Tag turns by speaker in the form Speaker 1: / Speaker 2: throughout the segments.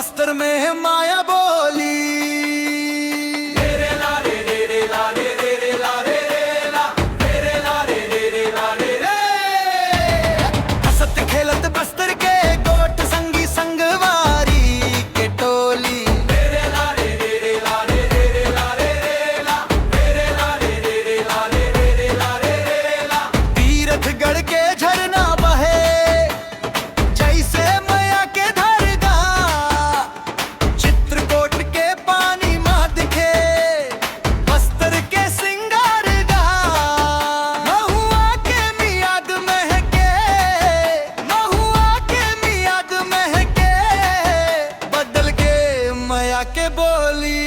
Speaker 1: बस्तर में है माया बोली। हसत खेलत बस्तर के गोट संगी संगवारी के टोली। तीरथगढ़ के झरना बहे जैसे मैया के धरगा। चित्रकूट के पानी माँ दिखे बस्तर के सिंगार गा। महुआ के मियाद महके, महुआ के मियाद महके, बदल के मैया के बोली।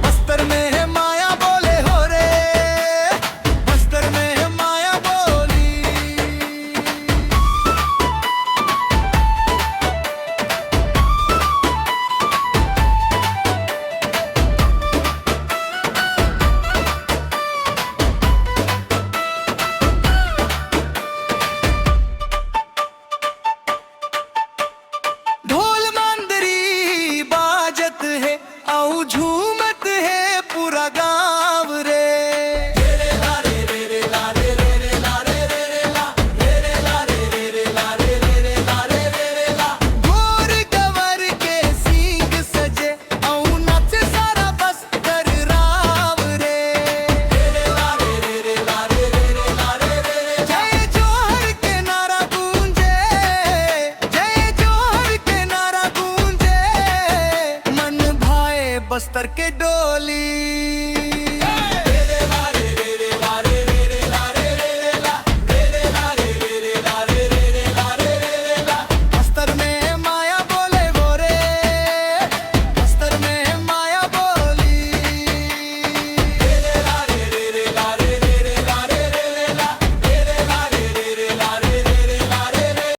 Speaker 1: बस्तर में है माया बोले हो रे, बस्तर में है माया बोली। ढोल मंदरी बाजत है औ झूमत है पूरा गाँव रे। गोर गंवर के सींग सजे औ नाचे सारा बस्तर राव रे। जय जोहर के नारा गूंजे, जय जोहर के नारा गूंजे, मन भाए बस्तर के डोली।